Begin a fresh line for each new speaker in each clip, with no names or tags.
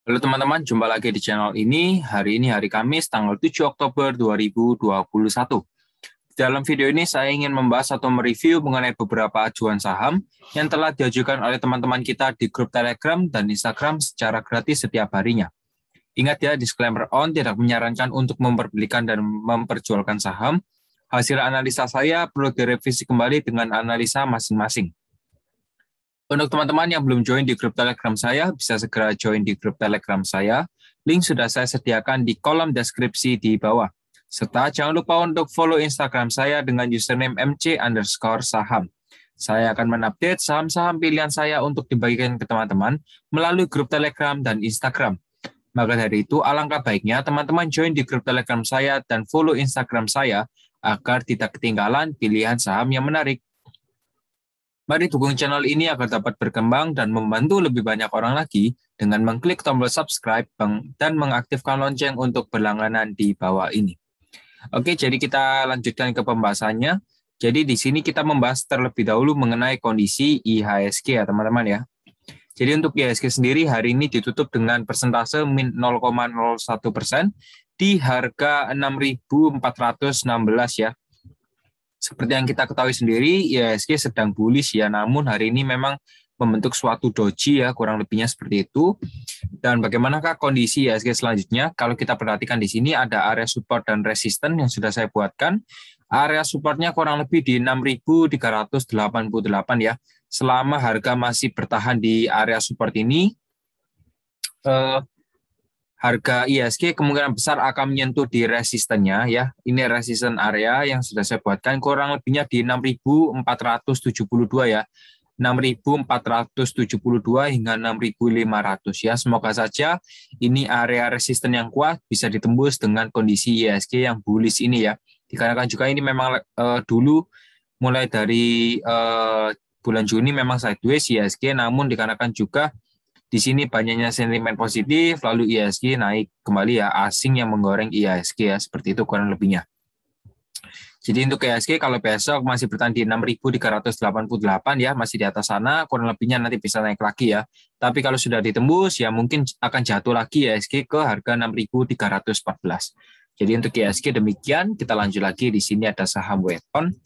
Halo teman-teman, jumpa lagi di channel ini. Hari ini hari Kamis, tanggal 7 Oktober 2021. Dalam video ini saya ingin membahas atau mereview mengenai beberapa ajuan saham yang telah diajukan oleh teman-teman kita di grup Telegram dan Instagram secara gratis setiap harinya. Ingat ya, disclaimer on, tidak menyarankan untuk memperbelikan dan memperjualkan saham. Hasil analisa saya perlu direvisi kembali dengan analisa masing-masing. Untuk teman-teman yang belum join di grup Telegram saya, bisa segera join di grup Telegram saya. Link sudah saya sediakan di kolom deskripsi di bawah. Serta jangan lupa untuk follow Instagram saya dengan username mc_saham. Saya akan mengupdate saham-saham pilihan saya untuk dibagikan ke teman-teman melalui grup Telegram dan Instagram. Maka dari itu, alangkah baiknya teman-teman join di grup Telegram saya dan follow Instagram saya agar tidak ketinggalan pilihan saham yang menarik. Mari dukung channel ini agar dapat berkembang dan membantu lebih banyak orang lagi dengan mengklik tombol subscribe dan mengaktifkan lonceng untuk berlangganan di bawah ini. Oke, jadi kita lanjutkan ke pembahasannya. Jadi di sini kita membahas terlebih dahulu mengenai kondisi IHSG ya teman-teman ya. Jadi untuk IHSG sendiri hari ini ditutup dengan persentase min 0,01% di harga 6.416 ya. Seperti yang kita ketahui sendiri, IHSG sedang bullish ya, namun hari ini memang membentuk suatu doji ya, kurang lebihnya seperti itu. Dan bagaimanakah kondisi IHSG selanjutnya? Kalau kita perhatikan di sini ada area support dan resisten yang sudah saya buatkan. Area supportnya kurang lebih di 6.388 ya. Selama harga masih bertahan di area support ini, harga IHSG kemungkinan besar akan menyentuh di resistennya ya. Ini resisten area yang sudah saya buatkan kurang lebihnya di 6.472 ya. 6.472 hingga 6.500 ya. Semoga saja ini area resisten yang kuat bisa ditembus dengan kondisi IHSG yang bullish ini ya. Dikarenakan juga ini memang dulu mulai dari bulan Juni memang sideways IHSG, namun dikarenakan juga di sini banyaknya sentimen positif, lalu IHSG naik kembali ya, asing yang menggoreng IHSG ya, seperti itu kurang lebihnya. Jadi untuk IHSG kalau besok masih bertahan di 6.388 ya, masih di atas sana, kurang lebihnya nanti bisa naik lagi ya. Tapi kalau sudah ditembus ya mungkin akan jatuh lagi IHSG ke harga 6.314. Jadi untuk IHSG demikian, kita lanjut lagi. Di sini ada saham Weton.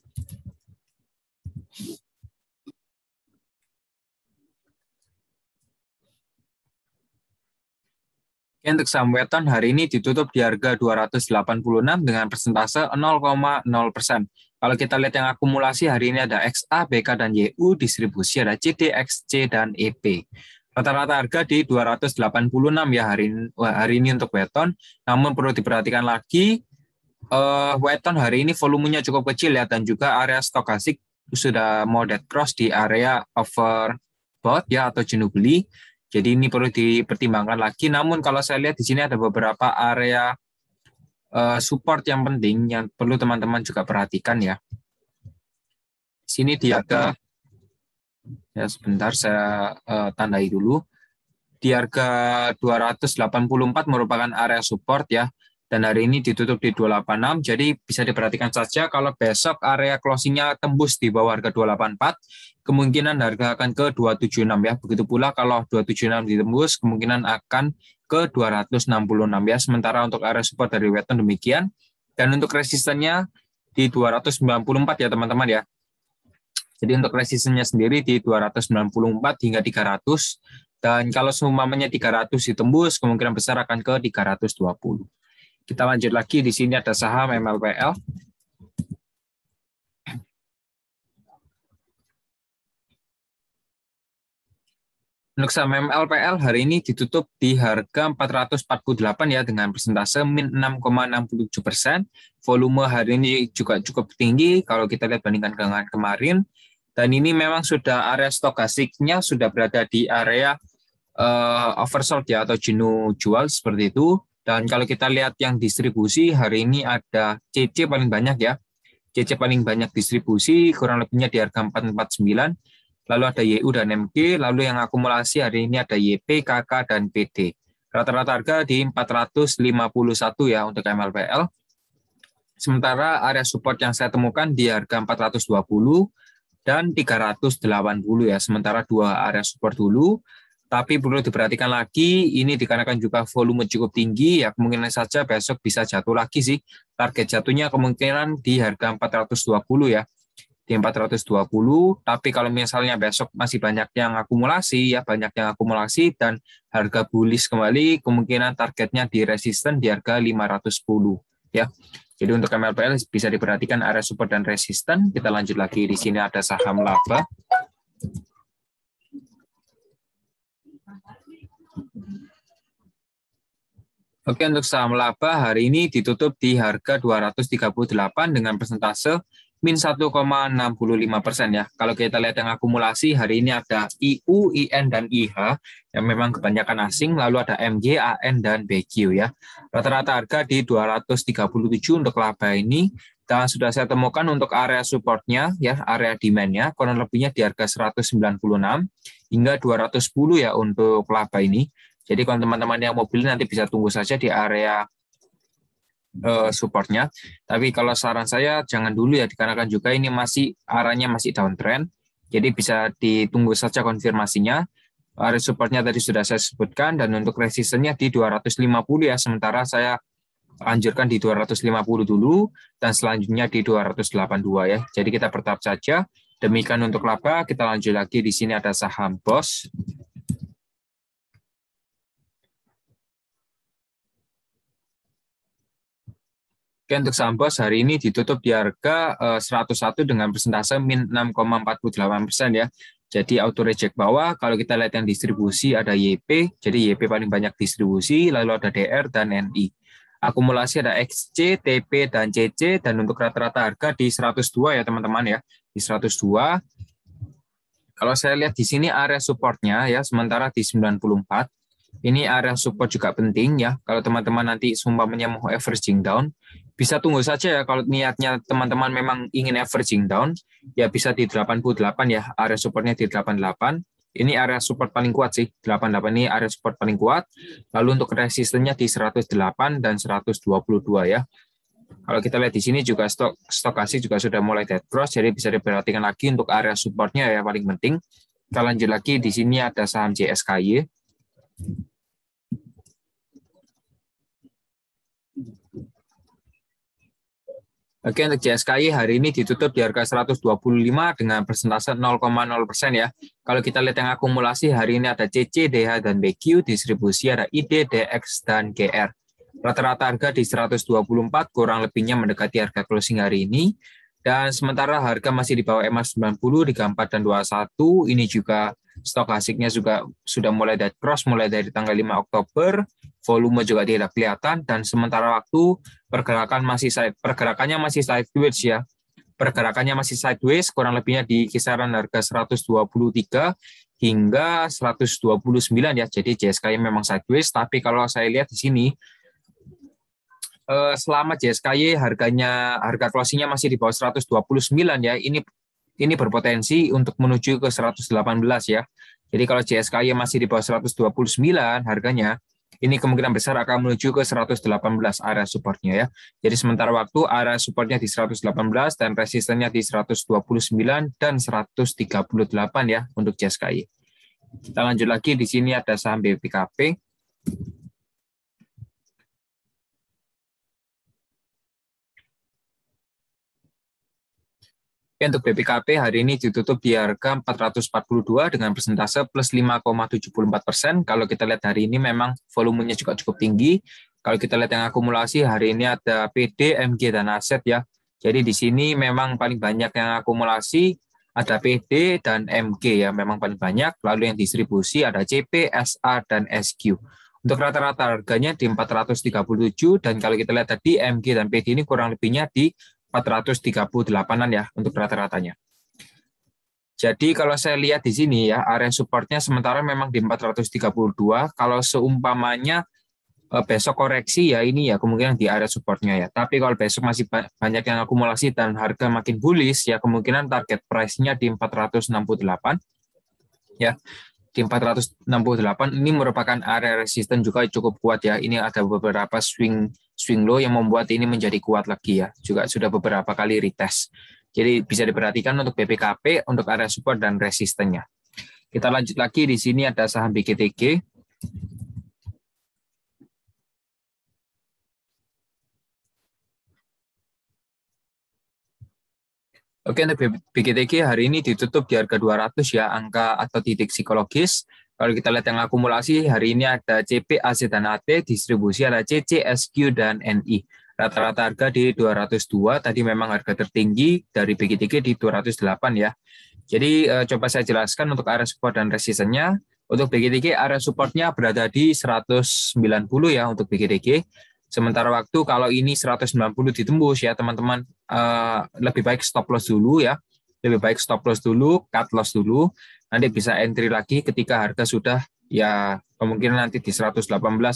Untuk saham Weton hari ini ditutup di harga 286 dengan persentase 0,0%. Kalau kita lihat yang akumulasi hari ini ada XA, BK, dan YU, distribusi ada CD, XC, dan EP. Rata-rata harga di 286 ya hari ini untuk Weton. Namun perlu diperhatikan lagi, Weton hari ini volumenya cukup kecil ya, dan juga area stokastik sudah mau dead cross di area overbought ya atau jenuh beli. Jadi ini perlu dipertimbangkan lagi. Namun kalau saya lihat di sini ada beberapa area support yang penting yang perlu teman-teman juga perhatikan ya. Sini di harga, ya sebentar saya tandai dulu. Di harga 284 merupakan area support ya. Dan hari ini ditutup di 286, jadi bisa diperhatikan saja kalau besok area closingnya tembus di bawah harga 284, kemungkinan harga akan ke 276 ya. Begitu pula kalau 276 ditembus, kemungkinan akan ke 266 ya. Sementara untuk area support dari Weton demikian. Dan untuk resistennya di 294 ya teman-teman ya. Jadi untuk resistennya sendiri di 294 hingga 300. Dan kalau semuanya 300 ditembus, kemungkinan besar akan ke 320. Kita lanjut lagi, di sini ada saham MLPL. Untuk saham MLPL hari ini ditutup di harga 448 ya dengan persentase min 6,67%. Volume hari ini juga cukup tinggi kalau kita lihat bandingkan dengan kemarin. Dan ini memang sudah area stokastiknya sudah berada di area oversold ya atau jenuh jual seperti itu. Dan kalau kita lihat yang distribusi hari ini ada CC paling banyak ya. CC paling banyak distribusi kurang lebihnya di harga 449. Lalu ada YU dan MG. Lalu yang akumulasi hari ini ada YP, KK, dan PD. Rata-rata harga di 451 ya untuk MLPL. Sementara area support yang saya temukan di harga 420 dan 380 ya. Sementara dua area support dulu. Tapi perlu diperhatikan lagi, ini dikarenakan juga volume cukup tinggi, ya kemungkinan saja besok bisa jatuh lagi sih. Target jatuhnya kemungkinan di harga 420 ya, di 420. Tapi kalau misalnya besok masih banyak yang akumulasi, ya banyak yang akumulasi dan harga bullish kembali, kemungkinan targetnya di resisten di harga 510 ya. Jadi untuk MLPL bisa diperhatikan area support dan resisten. Kita lanjut lagi, di sini ada saham laba. Oke, untuk saham laba hari ini ditutup di harga 238 dengan persentase min 1,65% ya. Kalau kita lihat yang akumulasi hari ini ada IU, IN, dan IH yang memang kebanyakan asing, lalu ada MG, AN, dan BQ ya. Rata-rata harga di 237 untuk laba ini, dan sudah saya temukan untuk area supportnya ya, area demand-nya kurang lebihnya di harga 196 hingga 210 ya untuk laba ini. Jadi kalau teman-teman yang mau beli nanti bisa tunggu saja di area supportnya. Tapi kalau saran saya jangan dulu ya, dikarenakan juga ini masih arahnya masih downtrend. Jadi bisa ditunggu saja konfirmasinya. Area supportnya tadi sudah saya sebutkan, dan untuk resistennya di 250 ya. Sementara saya anjurkan di 250 dulu dan selanjutnya di 282 ya. Jadi kita bertahap saja. Demikian untuk laba. Kita lanjut lagi, di sini ada saham BOS. Oke, untuk saham BOS hari ini ditutup di harga 101 dengan persentase min 6,48% ya. Jadi auto reject bawah. Kalau kita lihat yang distribusi ada YP, jadi YP paling banyak distribusi, lalu ada DR dan NI. Akumulasi ada XC, TP, dan CC, dan untuk rata-rata harga di 102 ya teman-teman ya, di 102. Kalau saya lihat di sini area supportnya ya, sementara di 94. Ini area support juga penting ya. Kalau teman-teman nanti sumpahnya mau averaging down, bisa tunggu saja ya. Kalau niatnya teman-teman memang ingin averaging down, ya bisa di 88 ya. Area supportnya di 88. Ini area support paling kuat sih. 88 ini area support paling kuat. Lalu untuk resistennya di 108 dan 122 ya. Kalau kita lihat di sini juga stokastik juga sudah mulai dead cross, jadi bisa diperhatikan lagi untuk area supportnya ya, paling penting. Kita lanjut lagi, di sini ada saham JSKY. Oke, untuk JSKY hari ini ditutup di harga 125 dengan persentase 0,0% ya. Kalau kita lihat yang akumulasi hari ini ada CC, DH, dan BQ, distribusi ada ID, DX, dan GR. Rata-rata harga di 124, kurang lebihnya mendekati harga closing hari ini. Dan sementara harga masih di bawah EMA 90 di 4 dan 21. Ini juga stokastiknya juga sudah mulai dead cross mulai dari tanggal 5 Oktober. Volume juga tidak kelihatan, dan sementara waktu pergerakannya masih sideways ya. Pergerakannya masih sideways, kurang lebihnya di kisaran harga 123 hingga 129 ya. Jadi JSKY memang sideways, tapi kalau saya lihat di sini selama JSKY harga closingnya masih di bawah 129 ya, ini berpotensi untuk menuju ke 118 ya. Jadi kalau JSKY masih di bawah 129 harganya, ini kemungkinan besar akan menuju ke 118 area supportnya ya. Jadi sementara waktu area supportnya di 118 dan resistennya di 129 dan 138 ya untuk JSKY. Kita lanjut lagi, di sini ada saham BPKP. Untuk BPKP hari ini ditutup di harga 442 dengan persentase plus 5,74%. Kalau kita lihat hari ini memang volumenya juga cukup tinggi. Kalau kita lihat yang akumulasi hari ini ada PD, MG, dan aset ya. Jadi di sini memang paling banyak yang akumulasi ada PD dan MG ya, memang paling banyak. Lalu yang distribusi ada CP, SA, dan SQ. Untuk rata-rata harganya di 437, dan kalau kita lihat tadi MG dan PD ini kurang lebihnya di 438-an ya untuk rata-ratanya. Jadi kalau saya lihat di sini ya, area supportnya sementara memang di 432. Kalau seumpamanya besok koreksi ya, ini ya kemungkinan di area supportnya ya. Tapi kalau besok masih banyak yang akumulasi dan harga makin bullish ya, kemungkinan target price-nya di 468 ya. Di 468 ini merupakan area resisten juga cukup kuat ya. Ini ada beberapa swing low yang membuat ini menjadi kuat lagi ya. Juga sudah beberapa kali retest. Jadi bisa diperhatikan untuk BPKP untuk area support dan resistennya. Kita lanjut lagi, di sini ada saham BGTG. Oke, untuk BGTG hari ini ditutup di harga 200 ya, angka atau titik psikologis. Kalau kita lihat yang akumulasi, hari ini ada CP, AC, dan AT, distribusi ada CC, SQ, dan NI. Rata-rata harga di 202, tadi memang harga tertinggi dari BGTG di 208 ya. Jadi coba saya jelaskan untuk area support dan resistennya. Untuk BGTG, area supportnya berada di 190 ya untuk BGTG. Sementara waktu kalau ini 190 ditembus ya teman-teman, lebih baik stop loss dulu ya. Lebih baik stop loss dulu, cut loss dulu. Nanti bisa entry lagi ketika harga sudah ya kemungkinan nanti di 118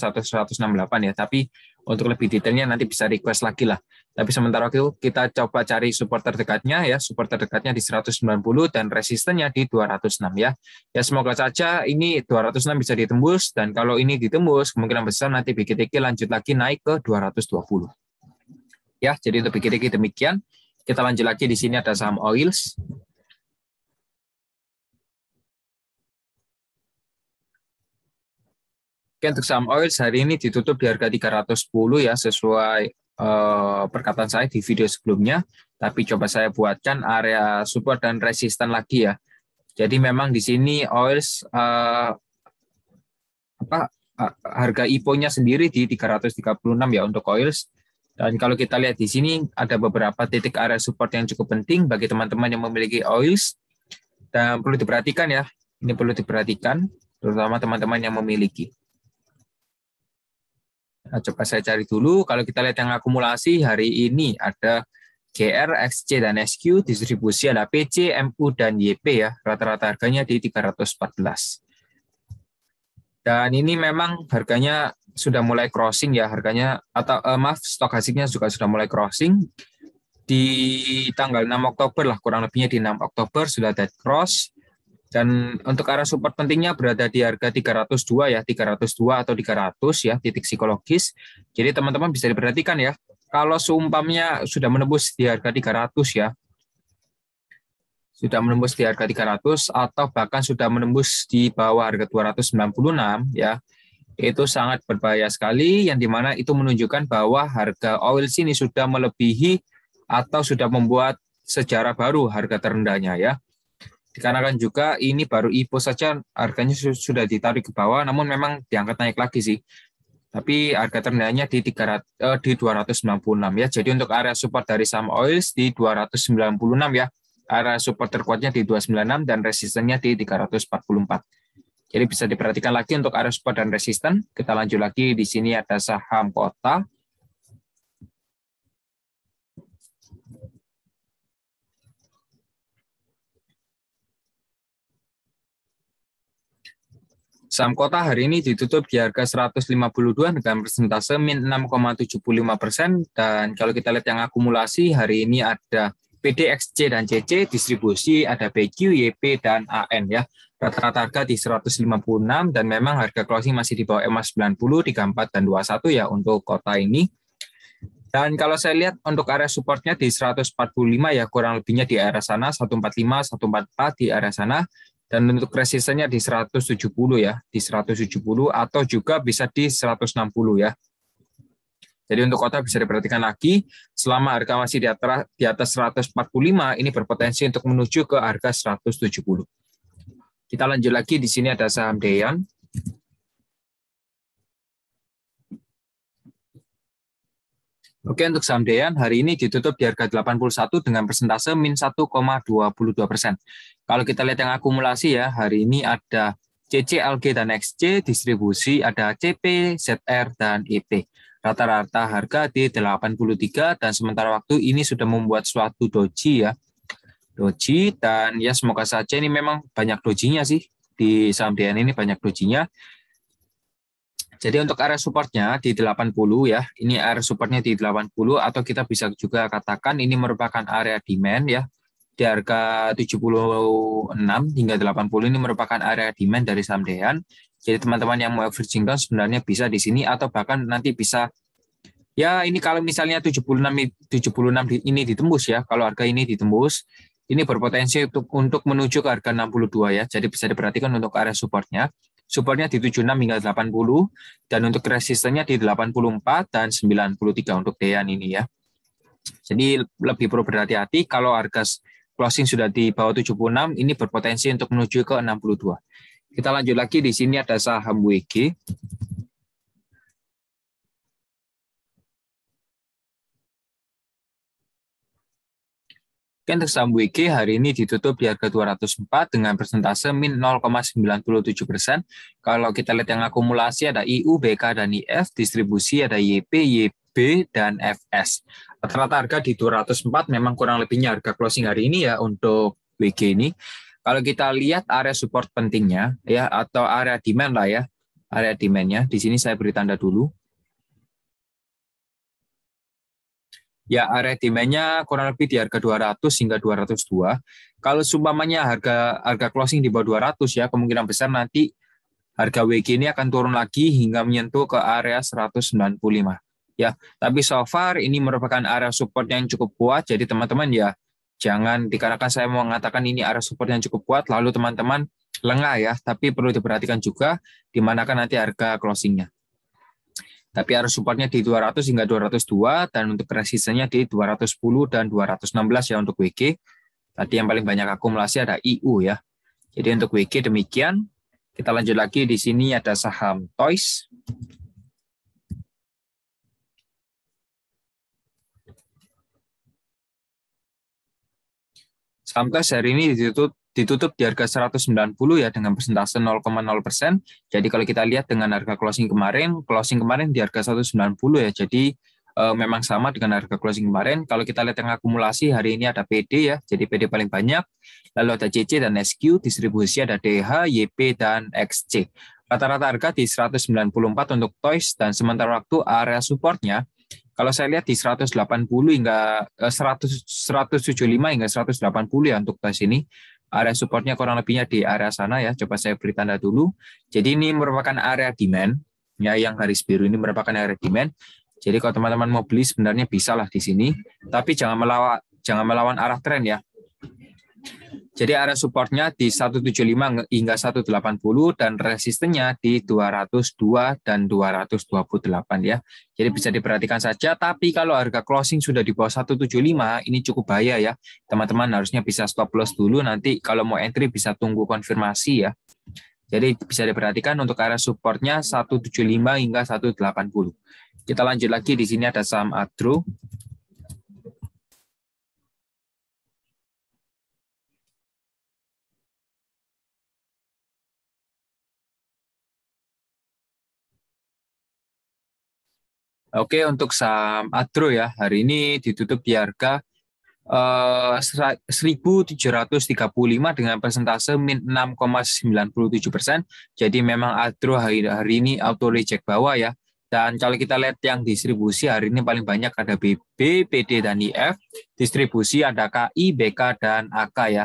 atau 168 ya. Tapi untuk lebih detailnya nanti bisa request lagi lah. Tapi sementara itu kita coba cari support terdekatnya ya. Support terdekatnya di 190 dan resistennya di 206 ya. Ya semoga saja ini 206 bisa ditembus, dan kalau ini ditembus kemungkinan besar nanti BGTG lanjut lagi naik ke 220. Ya, jadi untuk BGTG demikian. Kita lanjut lagi, di sini ada saham Oils. Oke, untuk saham Oils hari ini ditutup di harga 310 ya, sesuai perkataan saya di video sebelumnya. Tapi coba saya buatkan area support dan resisten lagi ya. Jadi memang di sini Oils harga IPO-nya sendiri di 336 ya untuk Oils. Dan kalau kita lihat di sini ada beberapa titik area support yang cukup penting bagi teman-teman yang memiliki Oils, dan perlu diperhatikan ya. Ini perlu diperhatikan terutama teman-teman yang memiliki. Nah, coba saya cari dulu. Kalau kita lihat yang akumulasi hari ini ada GR, XC, dan SQ, distribusi ada PC, MU, dan YP ya. Rata-rata harganya di 314. Dan ini memang harganya sudah mulai crossing ya, harganya atau maaf, stok hasilnya juga sudah mulai crossing. Di tanggal 6 Oktober lah, kurang lebihnya di 6 Oktober sudah dead cross. Dan untuk area support pentingnya berada di harga 302 ya, 302 atau 300 ya, titik psikologis. Jadi teman-teman bisa diperhatikan ya, kalau seumpamanya sudah menembus di harga 300 ya, sudah menembus di harga 300 atau bahkan sudah menembus di bawah harga 296 ya, itu sangat berbahaya sekali, yang dimana itu menunjukkan bahwa harga oil sini sudah melebihi atau sudah membuat sejarah baru harga terendahnya ya. Dikarenakan juga ini baru IPO saja harganya sudah ditarik ke bawah, namun memang diangkat naik lagi sih. Tapi harga terendahnya di 296 ya. Jadi untuk area support dari saham Oils di 296 ya. Area support terkuatnya di 296 dan resistennya di 344. Jadi bisa diperhatikan lagi untuk area support dan resisten. Kita lanjut lagi, di sini ada saham Kota. Saham Kota hari ini ditutup di harga 152 dengan persentase min 6,75%. Dan kalau kita lihat yang akumulasi hari ini ada PD, XC, dan CC, distribusi ada BQ, YP, dan AN ya. Rata-rata harga di 156 dan memang harga closing masih di bawah EMA 90, 34, dan 21 ya untuk Kota ini. Dan kalau saya lihat untuk area supportnya di 145 ya, kurang lebihnya di area sana, 145, 144 di area sana. Dan untuk resistennya di 170 ya, di 170 atau juga bisa di 160 ya. Jadi untuk Kota bisa diperhatikan lagi, selama harga masih di atas 145, ini berpotensi untuk menuju ke harga 170. Kita lanjut lagi, di sini ada saham Deyan. Oke, untuk saham Deyan hari ini ditutup di harga 81 dengan persentase min 1,22%. Kalau kita lihat yang akumulasi ya, hari ini ada CC, LG, dan XC, distribusi ada CP, ZR, dan EP. Rata-rata harga di 83 dan sementara waktu ini sudah membuat suatu doji ya. Doji, dan ya semoga saja ini memang banyak dojinya sih. Di saham Deyan ini banyak dojinya. Jadi untuk area supportnya di 80 ya, ini area supportnya di 80 atau kita bisa juga katakan ini merupakan area demand ya. Di harga 76 hingga 80 ini merupakan area demand dari saham Deyan. Jadi teman-teman yang mau averaging down sebenarnya bisa di sini atau bahkan nanti bisa ya, ini kalau misalnya 76 ini ditembus ya, kalau harga ini ditembus ini berpotensi untuk menuju ke harga 62 ya. Jadi bisa diperhatikan untuk area supportnya. Supportnya di 76 hingga 80 dan untuk resistennya di 84 dan 93 untuk Dean ini ya. Jadi lebih perlu berhati-hati kalau harga closing sudah di bawah 76 ini berpotensi untuk menuju ke 62. Kita lanjut lagi, di sini ada saham WG. Untuk saham WG hari ini ditutup di harga 204 dengan persentase min 0,97%. Kalau kita lihat yang akumulasi ada IU, BK, dan IF, distribusi ada YP, YB, dan FS. Rata-rata harga di 204 memang kurang lebihnya harga closing hari ini ya untuk WG ini. Kalau kita lihat area support pentingnya ya atau area demand lah ya, area demand-nya di sini saya beri tanda dulu. Ya, area demand-nya kurang lebih di harga 200 hingga 202. Kalau seumpamanya harga closing di bawah 200 ya, kemungkinan besar nanti harga WG ini akan turun lagi hingga menyentuh ke area 195. Ya, tapi so far ini merupakan area support yang cukup kuat, jadi teman-teman ya jangan dikarenakan saya mau mengatakan ini area support yang cukup kuat, lalu teman-teman lengah ya, tapi perlu diperhatikan juga di manakah nanti harga closingnya. Tapi arus supportnya di 200 hingga 202 dan untuk resistennya di 210 dan 216 ya untuk WG. Tadi yang paling banyak akumulasi ada IU ya. Jadi untuk WG demikian. Kita lanjut lagi, di sini ada saham Toys. Saham Toys hari ini ditutup di harga 190 ya dengan persentase 0,0%. Jadi kalau kita lihat dengan harga closing kemarin di harga 190 ya. Jadi memang sama dengan harga closing kemarin. Kalau kita lihat yang akumulasi hari ini ada PD ya. Jadi PD paling banyak. Lalu ada CC dan SQ, distribusi ada DH, YP dan XC. Rata-rata harga di 194 untuk Toys dan sementara waktu area supportnya kalau saya lihat di 180 hingga 175 hingga 180 ya untuk tes ini. Area supportnya kurang lebihnya di area sana ya. Coba saya beri tanda dulu. Jadi ini merupakan area demand. Ya, yang garis biru ini merupakan area demand. Jadi kalau teman-teman mau beli sebenarnya bisa lah di sini. Tapi jangan melawan arah tren ya. Jadi area supportnya di 175 hingga 180 dan resistennya di 202 dan 228 ya. Jadi bisa diperhatikan saja, tapi kalau harga closing sudah di bawah 175 ini cukup bahaya ya. Teman-teman harusnya bisa stop loss dulu, nanti kalau mau entry bisa tunggu konfirmasi ya. Jadi bisa diperhatikan untuk area supportnya 175 hingga 180. Kita lanjut lagi, di sini ada saham Adro. Oke, untuk saham Adro ya, hari ini ditutup di harga 1.735 dengan persentase min 6,97%. Jadi memang Adro hari ini auto reject bawah ya. Dan kalau kita lihat yang distribusi hari ini paling banyak ada BB, PD, dan IF. Distribusi ada KI, BK, dan AK ya.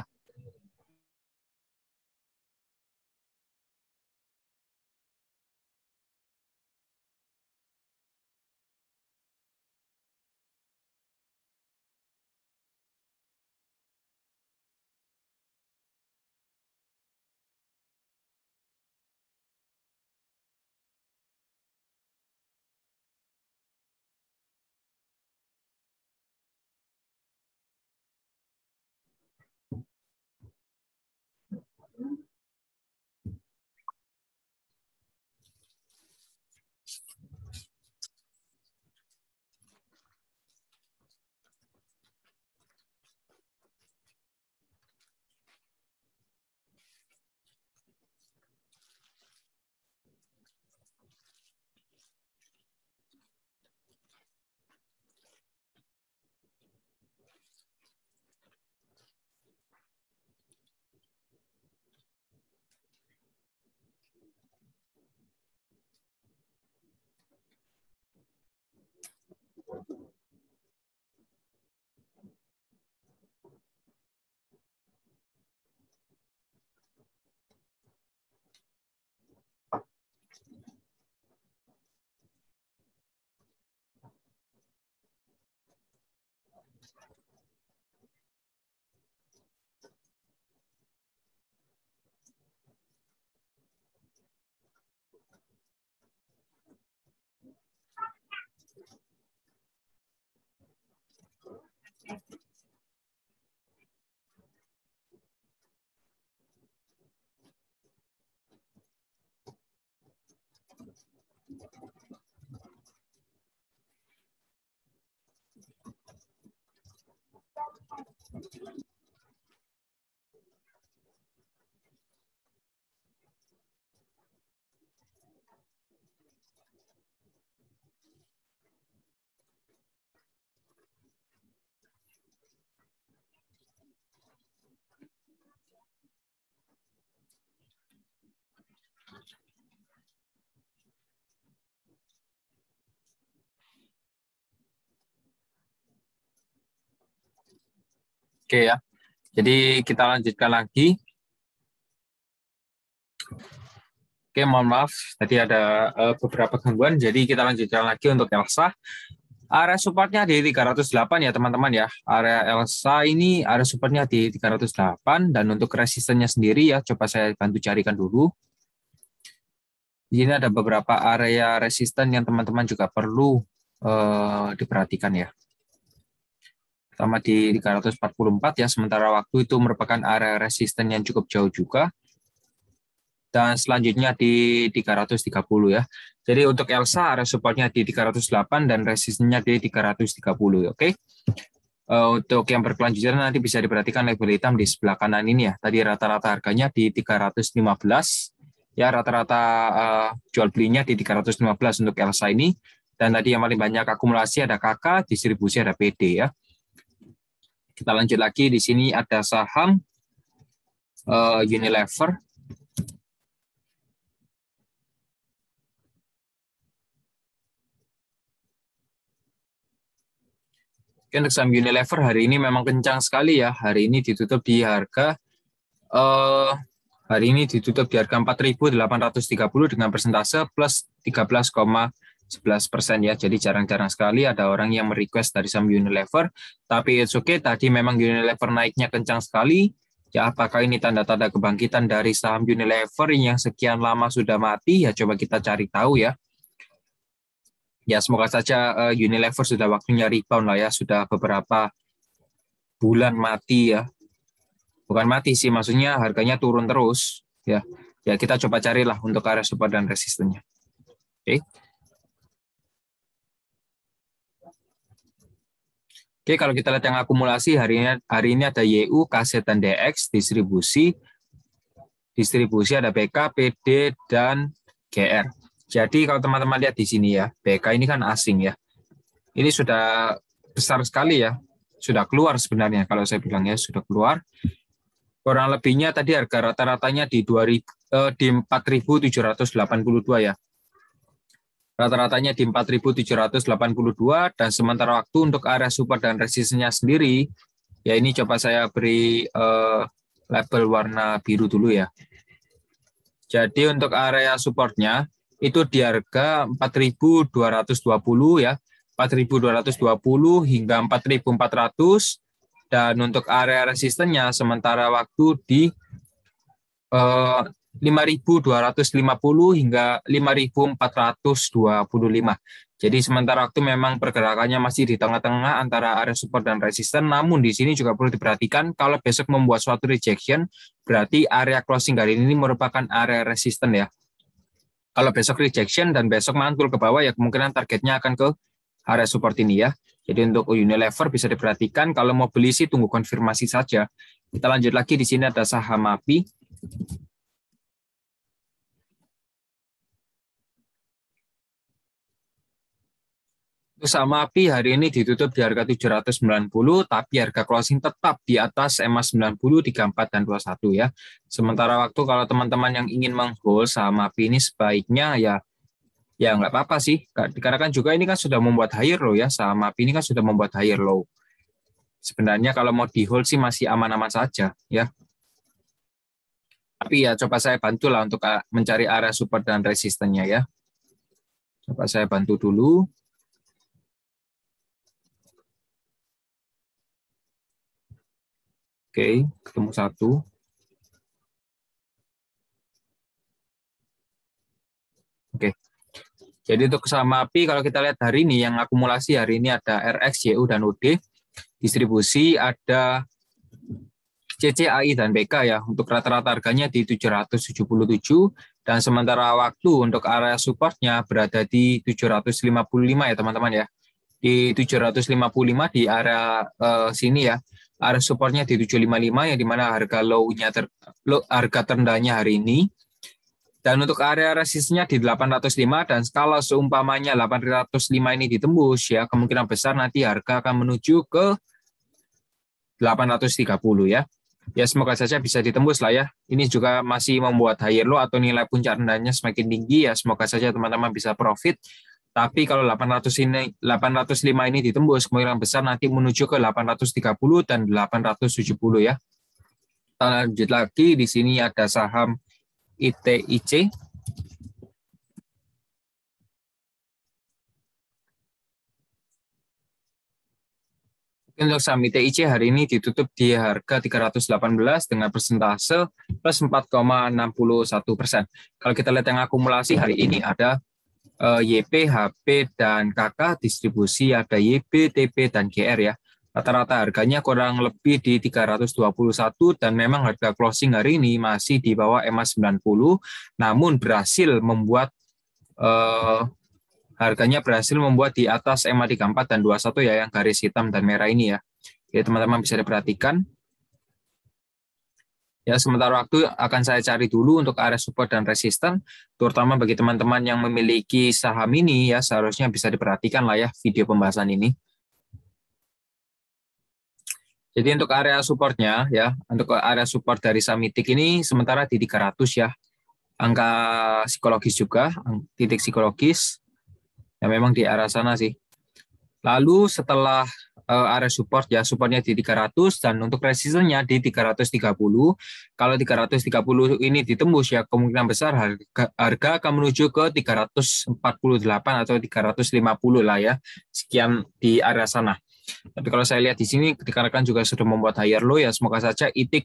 Oke ya. Jadi kita lanjutkan lagi. Oke, mohon maaf tadi ada beberapa gangguan. Jadi kita lanjutkan lagi untuk Elsa. Area supportnya di 308 ya teman-teman ya. Area Elsa ini area supportnya di 308 dan untuk resistennya sendiri ya coba saya bantu carikan dulu. Di sini ada beberapa area resisten yang teman-teman juga perlu diperhatikan ya. Pertama di 344 ya, sementara waktu itu merupakan area resisten yang cukup jauh juga. Dan selanjutnya di 330 ya. Jadi untuk Elsa area supportnya di 308 dan resistennya di 330, oke. Untuk yang berkelanjutan nanti bisa diperhatikan label hitam di sebelah kanan ini ya. Tadi rata-rata harganya di 315 ya, rata-rata jual belinya di 315 untuk Elsa ini. Dan tadi yang paling banyak akumulasi ada KK, distribusi ada PD ya. Kita lanjut lagi, di sini ada saham Unilever. Untuk saham Unilever hari ini memang kencang sekali ya. Hari ini ditutup di harga 4.830 dengan persentase plus 13,11% ya. Jadi jarang-jarang sekali ada orang yang merequest dari saham Unilever. Tapi it's okay, tadi memang Unilever naiknya kencang sekali. Ya, apakah ini tanda-tanda kebangkitan dari saham Unilever yang sekian lama sudah mati? Ya, coba kita cari tahu ya. Ya, semoga saja Unilever sudah waktunya rebound lah ya, sudah beberapa bulan mati ya. Bukan mati sih, maksudnya harganya turun terus ya. Ya, kita coba carilah untuk area support dan resistennya. Oke. Oke, kalau kita lihat yang akumulasi hari ini ada YU, KZ dan DX, distribusi ada BK, PD dan GR. Jadi kalau teman-teman lihat di sini ya, BK ini kan asing ya. Ini sudah besar sekali ya. Sudah keluar sebenarnya kalau saya bilang ya, sudah keluar. Kurang lebihnya tadi harga rata-ratanya di 4.782 ya. Rata-ratanya di 4.782 dan sementara waktu untuk area support dan resistennya sendiri, ya ini coba saya beri label warna biru dulu ya. Jadi untuk area supportnya itu di harga 4.220 ya, 4.220 hingga 4.400, dan untuk area resistennya sementara waktu di 5.250 hingga 5.425. Jadi sementara waktu memang pergerakannya masih di tengah-tengah antara area support dan resisten, namun di sini juga perlu diperhatikan kalau besok membuat suatu rejection, berarti area closing hari ini merupakan area resisten ya. Kalau besok rejection dan besok mantul ke bawah ya kemungkinan targetnya akan ke area support ini ya. Jadi untuk Unilever bisa diperhatikan, kalau mau beli sih tunggu konfirmasi saja. Kita lanjut lagi, di sini ada saham MAPI. Saham MAPI hari ini ditutup di harga 790, tapi harga closing tetap di atas EMA 90, 34 dan 21 ya. Sementara waktu kalau teman-teman yang ingin meng-hold saham MAPI ini sebaiknya ya nggak apa-apa sih, karena kan juga ini kan sudah membuat higher low ya, saham MAPI ini kan sudah membuat higher low. Sebenarnya kalau mau di-hold sih masih aman-aman saja ya. Tapi ya coba saya bantulah untuk mencari area support dan resistennya ya. Coba saya bantu dulu. Oke, ketemu satu. Oke. Jadi untuk saham MAPI kalau kita lihat hari ini yang akumulasi hari ini ada RX, YU dan UD. Distribusi ada CCAI dan BK ya. Untuk rata-rata harganya di 777 dan sementara waktu untuk area supportnya berada di 755 ya teman-teman ya. Di 755 di area sini ya. Area supportnya di 755 yang dimana harga harga terendahnya hari ini. Dan untuk area resistnya di 805 dan kalau seumpamanya 805 ini ditembus ya kemungkinan besar nanti harga akan menuju ke 830 ya. Ya semoga saja bisa ditembus lah ya. Ini juga masih membuat higher low atau nilai puncak rendahnya semakin tinggi ya. Semoga saja teman-teman bisa profit Tapi kalau 805 ini ditembus, kemungkinan besar nanti menuju ke 830 dan 870 ya. Kita lanjut lagi, di sini ada saham ITIC. Untuk saham ITIC hari ini ditutup di harga 318 dengan persentase plus 4,61%. Kalau kita lihat yang akumulasi hari ini ada YP, HP, dan KK, distribusi ada YB, TP, dan GR ya. Rata-rata harganya kurang lebih di 321 dan memang harga closing hari ini masih di bawah EMA 90, namun berhasil membuat harganya di atas EMA 34 dan 21 ya, yang garis hitam dan merah ini ya. Jadi teman-teman bisa diperhatikan. Ya, sementara waktu akan saya cari dulu untuk area support dan resisten, terutama bagi teman-teman yang memiliki saham ini ya, seharusnya bisa diperhatikan lah ya video pembahasan ini. Jadi untuk area supportnya ya, untuk area support dari saham ITIC ini sementara di 300 ya. Angka psikologis juga, titik psikologis. Ya memang di arah sana sih. Lalu setelah area support ya, supportnya di 300 dan untuk resistennya di 330. Kalau 330 ini ditembus ya, kemungkinan besar harga akan menuju ke 348 atau 350 lah ya. Sekian di area sana. Tapi kalau saya lihat di sini ketika rekan juga sudah membuat higher low ya, semoga saja ITIC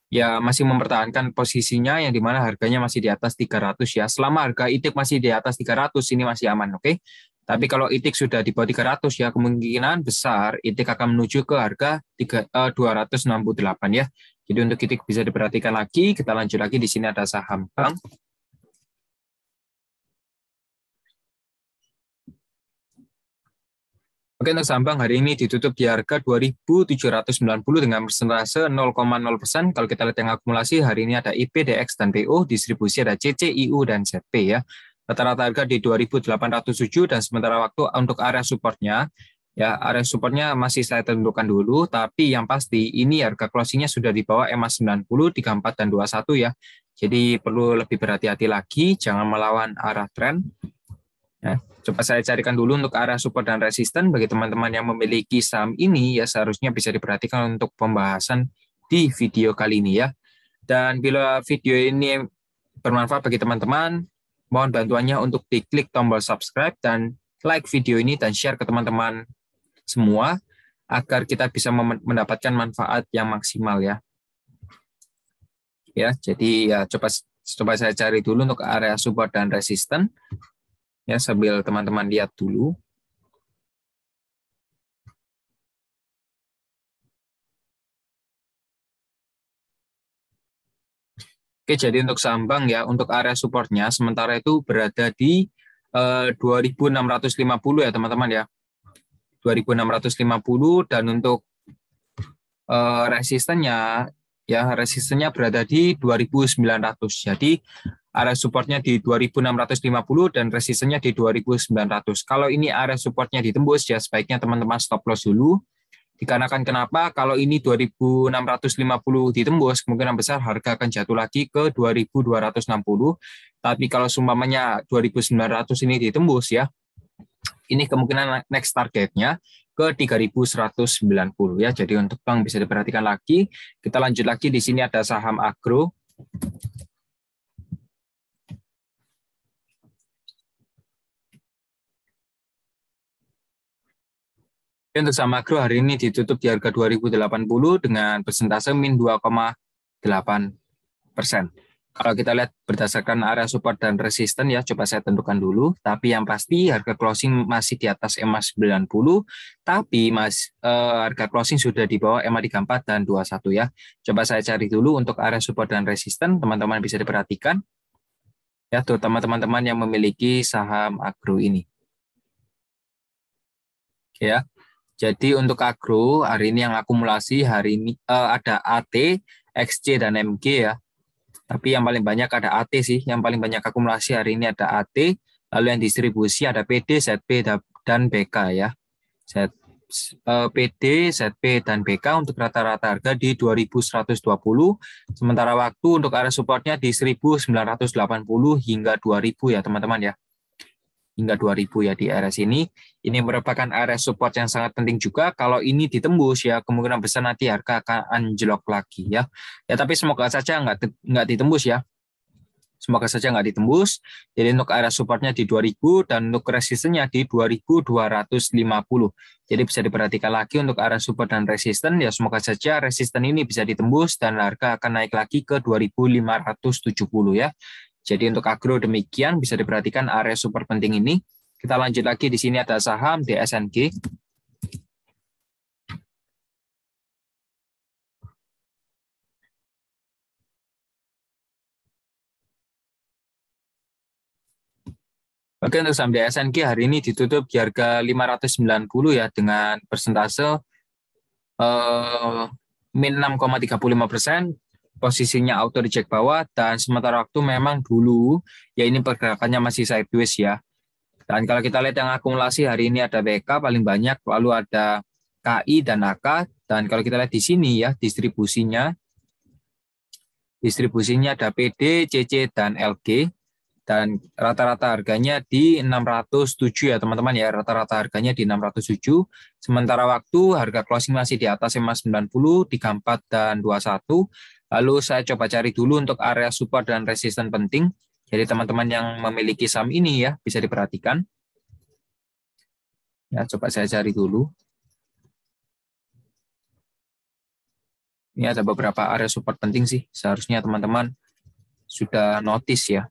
ya masih mempertahankan posisinya yang dimana harganya masih di atas 300 ya. Selama harga ITIC masih di atas 300 ini masih aman, oke? Tapi kalau ITIC sudah di bawah 300 ya, kemungkinan besar ITIC akan menuju ke harga 268 ya. Jadi untuk ITIC bisa diperhatikan lagi. Kita lanjut lagi, di sini ada saham bank. Oke, untuk saham bank hari ini ditutup di harga 2.790 dengan persentase 0,0%. Kalau kita lihat yang akumulasi hari ini ada IP, DX, dan PO, distribusi ada CC, IU, dan ZP ya. Rata-rata harga di 2.807 dan sementara waktu untuk area supportnya, ya area supportnya masih saya tentukan dulu, tapi yang pasti ini harga closingnya sudah di bawah EMA 90, 34, dan 21 ya. Jadi perlu lebih berhati-hati lagi, jangan melawan arah tren. Ya, coba saya carikan dulu untuk area support dan resisten bagi teman-teman yang memiliki saham ini ya, seharusnya bisa diperhatikan untuk pembahasan di video kali ini ya. Dan bila video ini bermanfaat bagi teman-teman, mohon bantuannya untuk diklik tombol subscribe dan like video ini dan share ke teman-teman semua agar kita bisa mendapatkan manfaat yang maksimal ya. Ya, jadi ya coba saya cari dulu untuk area support dan resisten. Ya, sambil teman-teman lihat dulu. Oke, jadi untuk saham bank ya, untuk area supportnya sementara itu berada di 2.650 ya teman-teman ya. 2.650 dan untuk resistennya berada di 2.900. Jadi area supportnya di 2.650 dan resistennya di 2.900. Kalau ini area supportnya ditembus ya, sebaiknya teman-teman stop loss dulu. Dikarenakan kenapa? Kalau ini 2.650 ditembus, kemungkinan besar harga akan jatuh lagi ke 2.260. Tapi kalau seumpamanya 2.900 ini ditembus ya, ini kemungkinan next targetnya ke 3.190 ya. Jadi untuk bank bisa diperhatikan lagi. Kita lanjut lagi, di sini ada saham agro. Untuk saham agro hari ini ditutup di harga 2.080 dengan persentase min 2,8%. Kalau kita lihat berdasarkan area support dan resisten ya, coba saya tentukan dulu. Tapi yang pasti harga closing masih di atas EMA 90, tapi harga closing sudah di bawah EMA 34 dan 21 ya. Coba saya cari dulu untuk area support dan resisten, teman-teman bisa diperhatikan. Ya, terutama teman-teman yang memiliki saham agro ini. Ya. Jadi untuk agro hari ini yang akumulasi hari ini ada AT, XC, dan MG ya. Tapi yang paling banyak ada AT sih, yang paling banyak akumulasi hari ini ada AT, lalu yang distribusi ada PD, ZP, dan BK ya. PD, ZP, dan BK untuk rata-rata harga di 2.120, sementara waktu untuk area supportnya di 1.980 hingga 2.000 ya teman-teman ya. hingga 2000 ya di area sini. Ini merupakan area support yang sangat penting juga. Kalau ini ditembus ya kemungkinan besar nanti harga akan anjlok lagi ya. Ya tapi semoga saja nggak ditembus ya. Semoga saja nggak ditembus. Jadi untuk area supportnya di 2000 dan untuk resistennya di 2250. Jadi bisa diperhatikan lagi untuk area support dan resisten. Ya semoga saja resisten ini bisa ditembus dan harga akan naik lagi ke 2570 ya. Jadi untuk agro demikian bisa diperhatikan area support penting ini. Kita lanjut lagi di sini ada saham DSNG. Oke, untuk saham DSNG hari ini ditutup di harga 590 ya dengan persentase min 6,35%, posisinya auto reject bawah dan sementara waktu memang dulu ya ini pergerakannya masih sideways ya. Dan kalau kita lihat yang akumulasi hari ini ada BK paling banyak, lalu ada KI dan AK dan kalau kita lihat di sini ya distribusinya ada PD, CC dan LG. Dan rata-rata harganya di 607 ya teman-teman ya, rata-rata harganya di 607. Sementara waktu harga closing masih di atas EMA 90, 34 dan 21. Lalu saya coba cari dulu untuk area support dan resisten penting. Jadi teman-teman yang memiliki saham ini ya bisa diperhatikan. Ya, coba saya cari dulu. Ini ada beberapa area support penting sih. Seharusnya teman-teman sudah notice ya.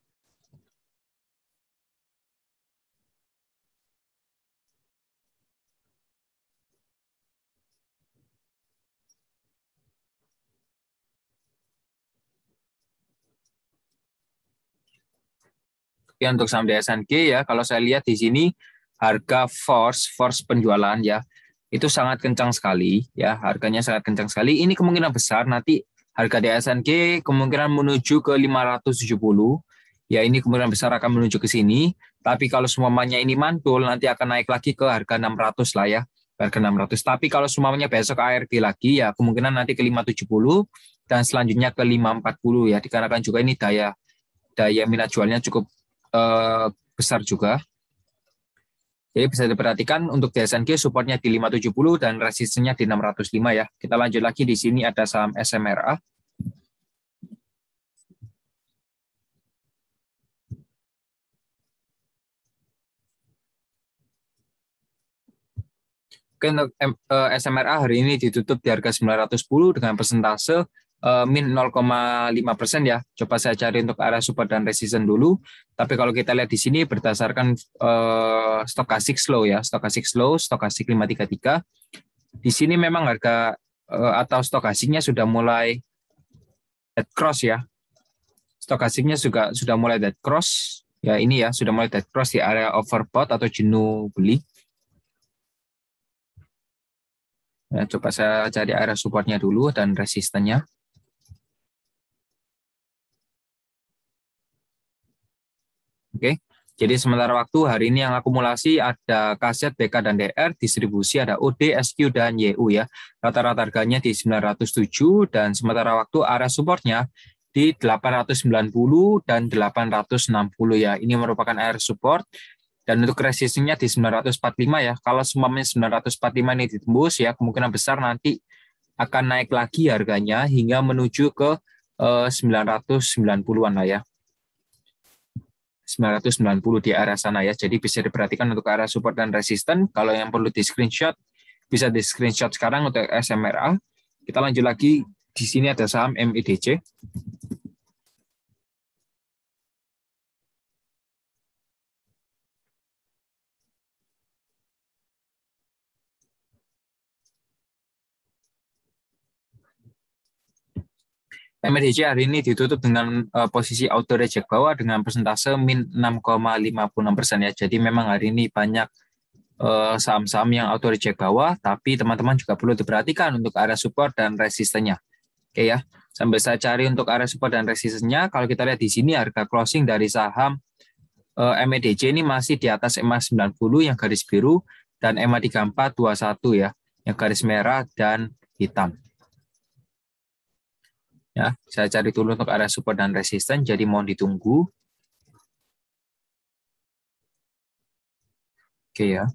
Ya, untuk saham DSNG ya, kalau saya lihat di sini harga force penjualan ya, itu sangat kencang sekali ya, harganya sangat kencang sekali. Ini kemungkinan besar nanti harga DSNG kemungkinan menuju ke 570. Ya, ini kemungkinan besar akan menuju ke sini. Tapi kalau semuanya ini mantul nanti akan naik lagi ke harga 600 lah ya, harga 600. Tapi kalau semuanya besok ARB lagi ya, kemungkinan nanti ke 570 dan selanjutnya ke 540 ya, dikarenakan juga ini daya minat jualnya cukup besar juga. Jadi bisa diperhatikan untuk DSNG supportnya di 570 dan resistennya di 605 ya. Kita lanjut lagi di sini ada saham SMRA. Oke, untuk SMRA hari ini ditutup di harga 910 dengan persentase min 0,5% ya. Coba saya cari untuk area support dan resisten dulu. Tapi kalau kita lihat di sini berdasarkan stokastik slow ya, stokastik slow, stokastik 533. Di sini memang harga atau stokastiknya sudah mulai dead cross ya. Stokastiknya juga sudah mulai dead cross. Ya ini ya, sudah mulai dead cross di area overbought atau jenuh beli. Ya, coba saya cari area supportnya dulu dan resistennya. Oke, jadi sementara waktu hari ini yang akumulasi ada KZ, BK, dan DR, distribusi ada OD, SQ, dan YU ya. Rata-rata harganya di 907 dan sementara waktu area supportnya di 890 dan 860 ya. Ini merupakan area support. Dan untuk resistennya di 945 ya. Kalau semuanya 945 ini ditembus ya, kemungkinan besar nanti akan naik lagi harganya hingga menuju ke 990-an lah ya. 990 di area sana ya. Jadi bisa diperhatikan untuk area support dan resisten. Kalau yang perlu di screenshot, bisa di screenshot sekarang untuk SMRA. Kita lanjut lagi. Di sini ada saham MEDC. MEDC hari ini ditutup dengan posisi auto reject bawah dengan persentase min 6,56% ya. Jadi memang hari ini banyak saham-saham yang auto reject bawah, tapi teman-teman juga perlu diperhatikan untuk area support dan resistennya. Oke ya, sambil saya cari untuk area support dan resistennya, kalau kita lihat di sini harga closing dari saham MEDC ini masih di atas EMA 90 yang garis biru dan EMA 3421 ya, yang garis merah dan hitam. Ya, saya cari dulu untuk area support dan resisten, jadi mohon ditunggu. Oke ya.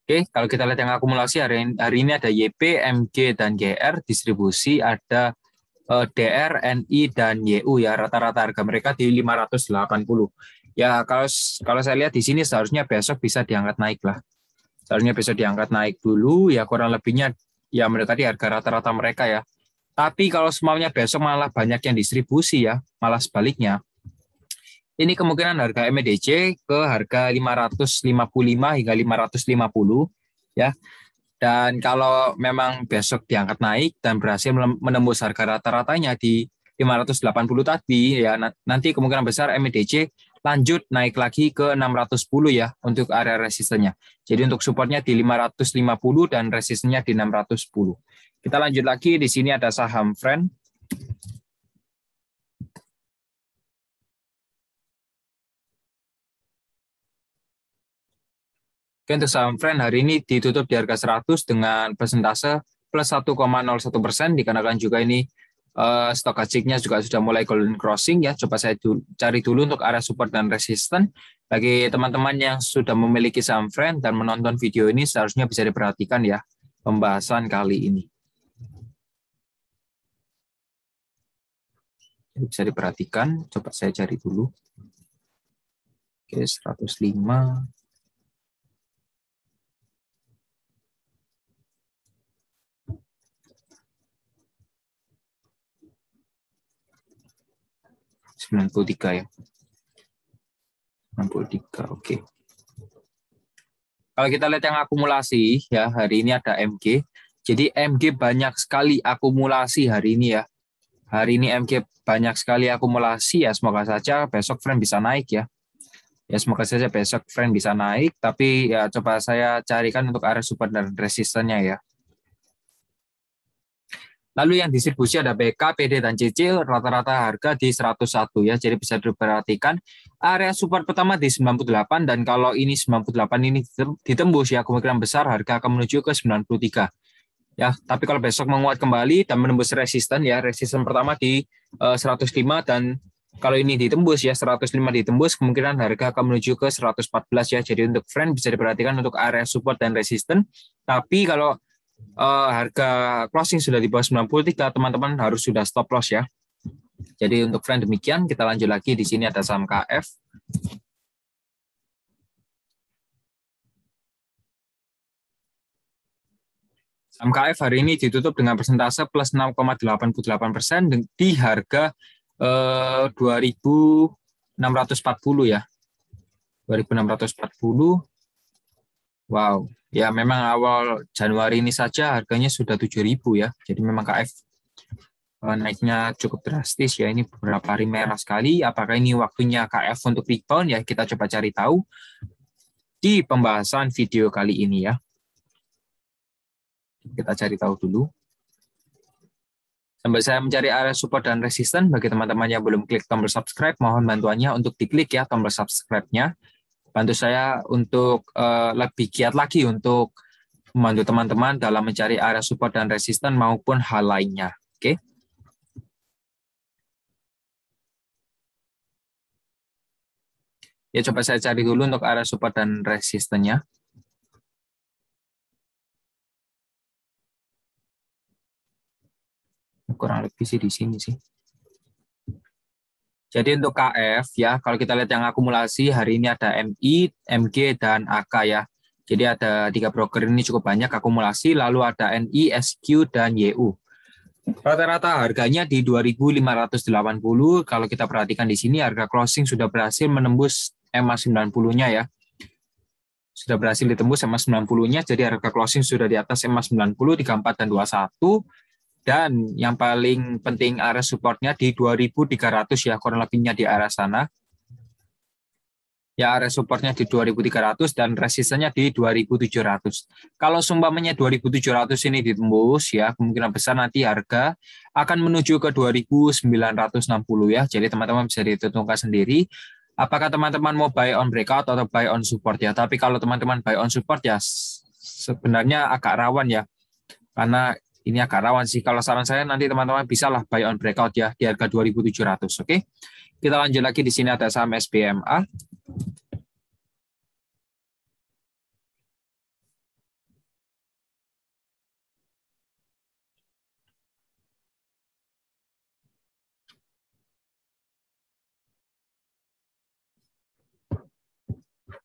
Oke, kalau kita lihat yang akumulasi hari ini ada YP, MG, dan GR, distribusi ada DR, NI, dan YU ya, rata-rata harga mereka di 580. Ya, kalau saya lihat di sini seharusnya besok bisa diangkat naik lah. Seharusnya besok diangkat naik dulu, ya kurang lebihnya ya mendekati harga rata-rata mereka ya. Tapi kalau semuanya besok malah banyak yang distribusi ya, malah sebaliknya. Ini kemungkinan harga MEDC ke harga 555 hingga 550 ya. Dan kalau memang besok diangkat naik dan berhasil menembus harga rata-ratanya di 580 tadi ya, nanti kemungkinan besar MEDC lanjut naik lagi ke 610 ya untuk area resistennya. Jadi untuk supportnya di 550 dan resistennya di 610. Kita lanjut lagi, di sini ada saham Friend. Oke, untuk saham Friend hari ini ditutup di harga 100 dengan persentase plus 1,01%, dikarenakan juga ini stokastiknya juga sudah mulai golden crossing ya. Coba saya cari dulu untuk area support dan resisten. Bagi teman-teman yang sudah memiliki saham Friend dan menonton video ini, seharusnya bisa diperhatikan ya pembahasan kali ini. Bisa diperhatikan, coba saya cari dulu. Oke, 105. Ya. 93, oke. Kalau kita lihat yang akumulasi ya, hari ini ada MG. Jadi MG banyak sekali akumulasi hari ini ya. Hari ini MG banyak sekali akumulasi ya, semoga saja besok Friend bisa naik ya. Ya semoga saja besok Friend bisa naik, tapi ya coba saya carikan untuk area support dan resistennya ya. Lalu yang distribusi ada BK, PD, dan CC, rata-rata harga di 101 ya. Jadi bisa diperhatikan area support pertama di 98, dan kalau ini 98 ini ditembus ya, kemungkinan besar harga akan menuju ke 93. Ya, tapi kalau besok menguat kembali dan menembus resisten ya, resisten pertama di 105, dan kalau ini ditembus ya 105 ditembus, kemungkinan harga akan menuju ke 114 ya. Jadi untuk Friend bisa diperhatikan untuk area support dan resisten. Tapi kalau harga closing sudah di bawah 93, teman-teman harus sudah stop loss ya. Jadi untuk Friend demikian, kita lanjut lagi. Di sini ada saham KF. Saham KF hari ini ditutup dengan persentase plus 6,88% di harga 2.640 ya. 2.640. Wow, ya memang awal Januari ini saja harganya sudah 7.000 ya. Jadi memang KF naiknya cukup drastis ya. Ini beberapa hari merah sekali. Apakah ini waktunya KF untuk rebound ya? Kita coba cari tahu di pembahasan video kali ini ya. Kita cari tahu dulu. Sambil saya mencari area support dan resisten, bagi teman-teman yang belum klik tombol subscribe, mohon bantuannya untuk diklik ya tombol subscribe-nya. Bantu saya untuk lebih giat lagi untuk membantu teman-teman dalam mencari area support dan resisten maupun hal lainnya. Oke. Ya, coba saya cari dulu untuk area support dan resistennya. Kurang lebih sih di sini sih. Jadi untuk KF ya, kalau kita lihat yang akumulasi hari ini ada MI, MG, dan AK ya. Jadi ada 3 broker ini cukup banyak akumulasi, lalu ada NI, SQ, dan YU. Rata-rata harganya di 2.580. Kalau kita perhatikan di sini harga closing sudah berhasil menembus EMA 90-nya ya. Sudah berhasil ditembus EMA 90-nya, jadi harga closing sudah di atas EMA 90, 34 dan 21. Dan yang paling penting area supportnya di 2.300 ya, kurang lebihnya di area sana. Ya, area supportnya di 2.300 dan resistennya di 2.700. Kalau sumpamanya 2.700 ini ditembus ya, kemungkinan besar nanti harga akan menuju ke 2.960 ya. Jadi teman-teman bisa ditentukan sendiri apakah teman-teman mau buy on breakout atau buy on support ya. Tapi kalau teman-teman buy on support ya sebenarnya agak rawan ya. Karena ini agak rawan sih. Kalau saran saya nanti teman-teman bisa lah buy on breakout ya di harga 2.700. Oke. Kita lanjut lagi, di sini ada saham SBMA.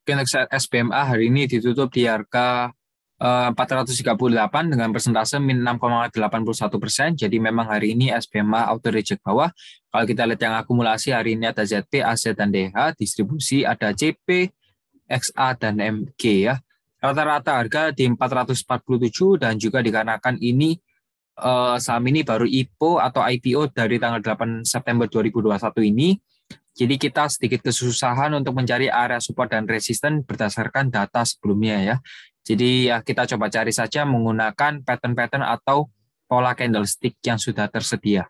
Untuk SBMA hari ini ditutup di harga 438 dengan persentase min 6,81%. Jadi memang hari ini SBMA auto reject bawah. Kalau kita lihat yang akumulasi hari ini ada ZP, AC, dan DH. Distribusi ada CP, XA, dan MG ya. Rata-rata harga di 447 dan juga dikarenakan ini saham ini baru IPO atau IPO dari tanggal 8 September 2021 ini. Jadi kita sedikit kesusahan untuk mencari area support dan resisten berdasarkan data sebelumnya ya. Jadi ya kita coba cari saja menggunakan pattern-pattern atau pola candlestick yang sudah tersedia.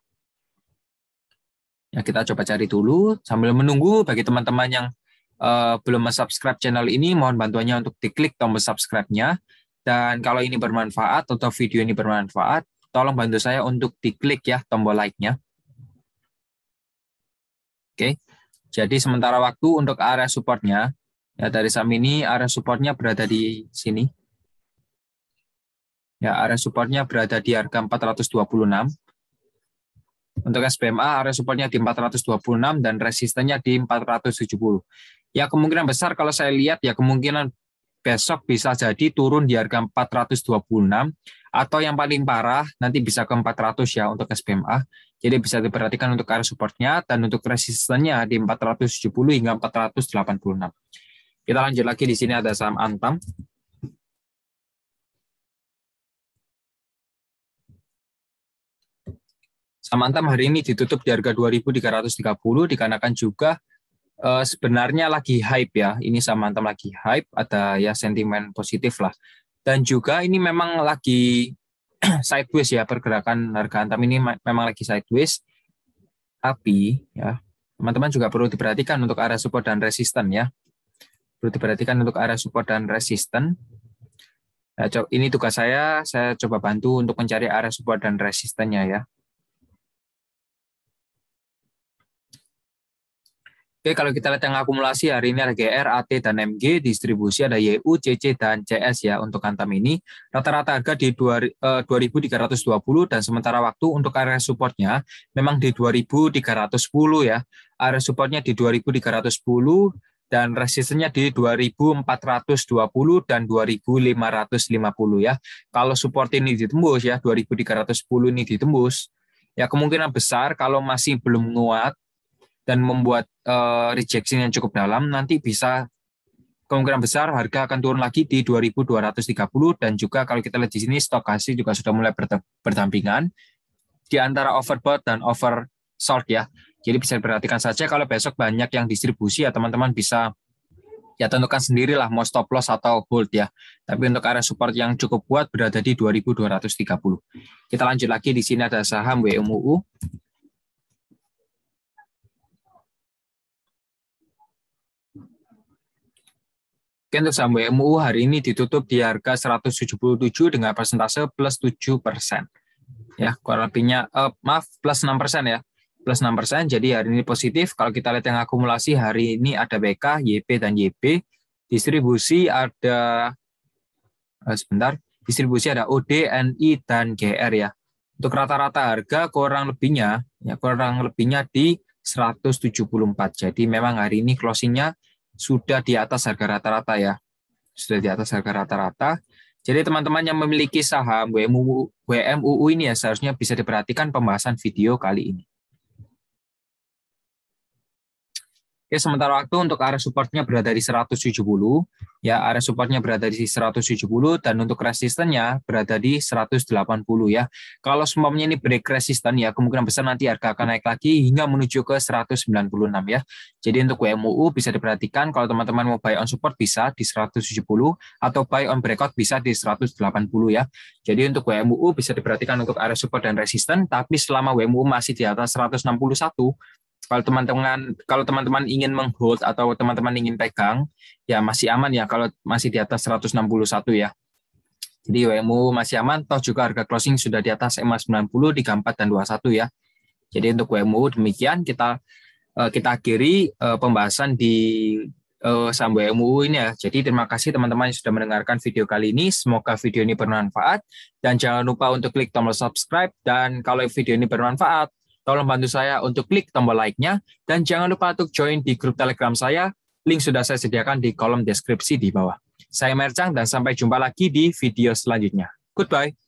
Ya kita coba cari dulu sambil menunggu. Bagi teman-teman yang belum subscribe channel ini, mohon bantuannya untuk diklik tombol subscribe-nya. Dan kalau ini bermanfaat atau video ini bermanfaat, tolong bantu saya untuk diklik ya tombol like-nya. Oke. Jadi sementara waktu untuk area supportnya, ya dari saham ini area supportnya berada di sini. Ya, area supportnya berada di harga 426. Untuk SBMA area supportnya di 426 dan resistennya di 470. Ya kemungkinan besar kalau saya lihat ya kemungkinan besok bisa jadi turun di harga 426 atau yang paling parah nanti bisa ke 400 ya untuk SBMA. Jadi bisa diperhatikan untuk area supportnya dan untuk resistennya di 470 hingga 486. Kita lanjut lagi, di sini ada saham Antam. Saham Antam hari ini ditutup di harga 2.330 dikarenakan juga sebenarnya lagi hype ya. Ini saham Antam lagi hype, ada ya sentimen positif lah. Dan juga ini memang lagi sideways ya, pergerakan harga Antam ini memang lagi sideways. Tapi ya teman-teman juga perlu diperhatikan untuk area support dan resisten ya. Perlu diperhatikan untuk area support dan resisten. Nah, ini tugas saya coba bantu untuk mencari area support dan resistennya ya. Oke, kalau kita lihat yang akumulasi hari ini ada GR, AT, dan MG, distribusi ada YU, CC, dan CS ya untuk Antam ini. Rata-rata harga di 2.320 dan sementara waktu untuk area supportnya memang di 2.310 ya. Area supportnya di 2.310 dan resistennya di 2.420 dan 2.550 ya. Kalau support ini ditembus ya, 2.310 ini ditembus, ya kemungkinan besar kalau masih belum nguat dan membuat rejection yang cukup dalam, nanti bisa kemungkinan besar harga akan turun lagi di 2.230 dan juga kalau kita lihat di sini stokastik juga sudah mulai berdampingan di antara overbought dan oversold ya. Jadi bisa diperhatikan saja kalau besok banyak yang distribusi ya teman-teman bisa ya tentukan sendirilah mau stop loss atau hold ya. Tapi untuk area support yang cukup kuat berada di 2.230. Kita lanjut lagi, di sini ada saham WMUU. Untuk saham WMUU hari ini ditutup di harga 177 dengan persentase plus 7%. Ya, kurang lebihnya plus 6% ya. Plus 6%, jadi hari ini positif. Kalau kita lihat yang akumulasi hari ini ada BK, YP, dan YP. Distribusi ada distribusi ada OD, NI, dan GR ya. Untuk rata-rata harga kurang lebihnya di 174. Jadi memang hari ini closingnya sudah di atas harga rata-rata ya. Sudah di atas harga rata-rata. Jadi teman-teman yang memiliki saham WMUU ini ya seharusnya bisa diperhatikan pembahasan video kali ini. Oke, sementara waktu untuk area supportnya berada di 170, ya area supportnya berada di 170 dan untuk resistennya berada di 180 ya. Kalau semuanya ini break resisten ya, kemungkinan besar nanti harga akan naik lagi hingga menuju ke 196 ya. Jadi untuk WMUU bisa diperhatikan kalau teman-teman mau buy on support bisa di 170 atau buy on breakout bisa di 180 ya. Jadi untuk WMUU bisa diperhatikan untuk area support dan resisten, tapi selama WMUU masih di atas 161, kalau teman-teman ingin menghold atau teman-teman ingin pegang, ya masih aman ya kalau masih di atas 161 ya. Jadi WMU masih aman, toh juga harga closing sudah di atas EMA 90, 34 dan 21 ya. Jadi untuk WMU demikian kita akhiri pembahasan di saham WMU ini ya. Jadi terima kasih teman-teman yang sudah mendengarkan video kali ini. Semoga video ini bermanfaat dan jangan lupa untuk klik tombol subscribe, dan kalau video ini bermanfaat, tolong bantu saya untuk klik tombol like-nya dan jangan lupa untuk join di grup Telegram saya. Link sudah saya sediakan di kolom deskripsi di bawah. Saya Mercang dan sampai jumpa lagi di video selanjutnya. Goodbye.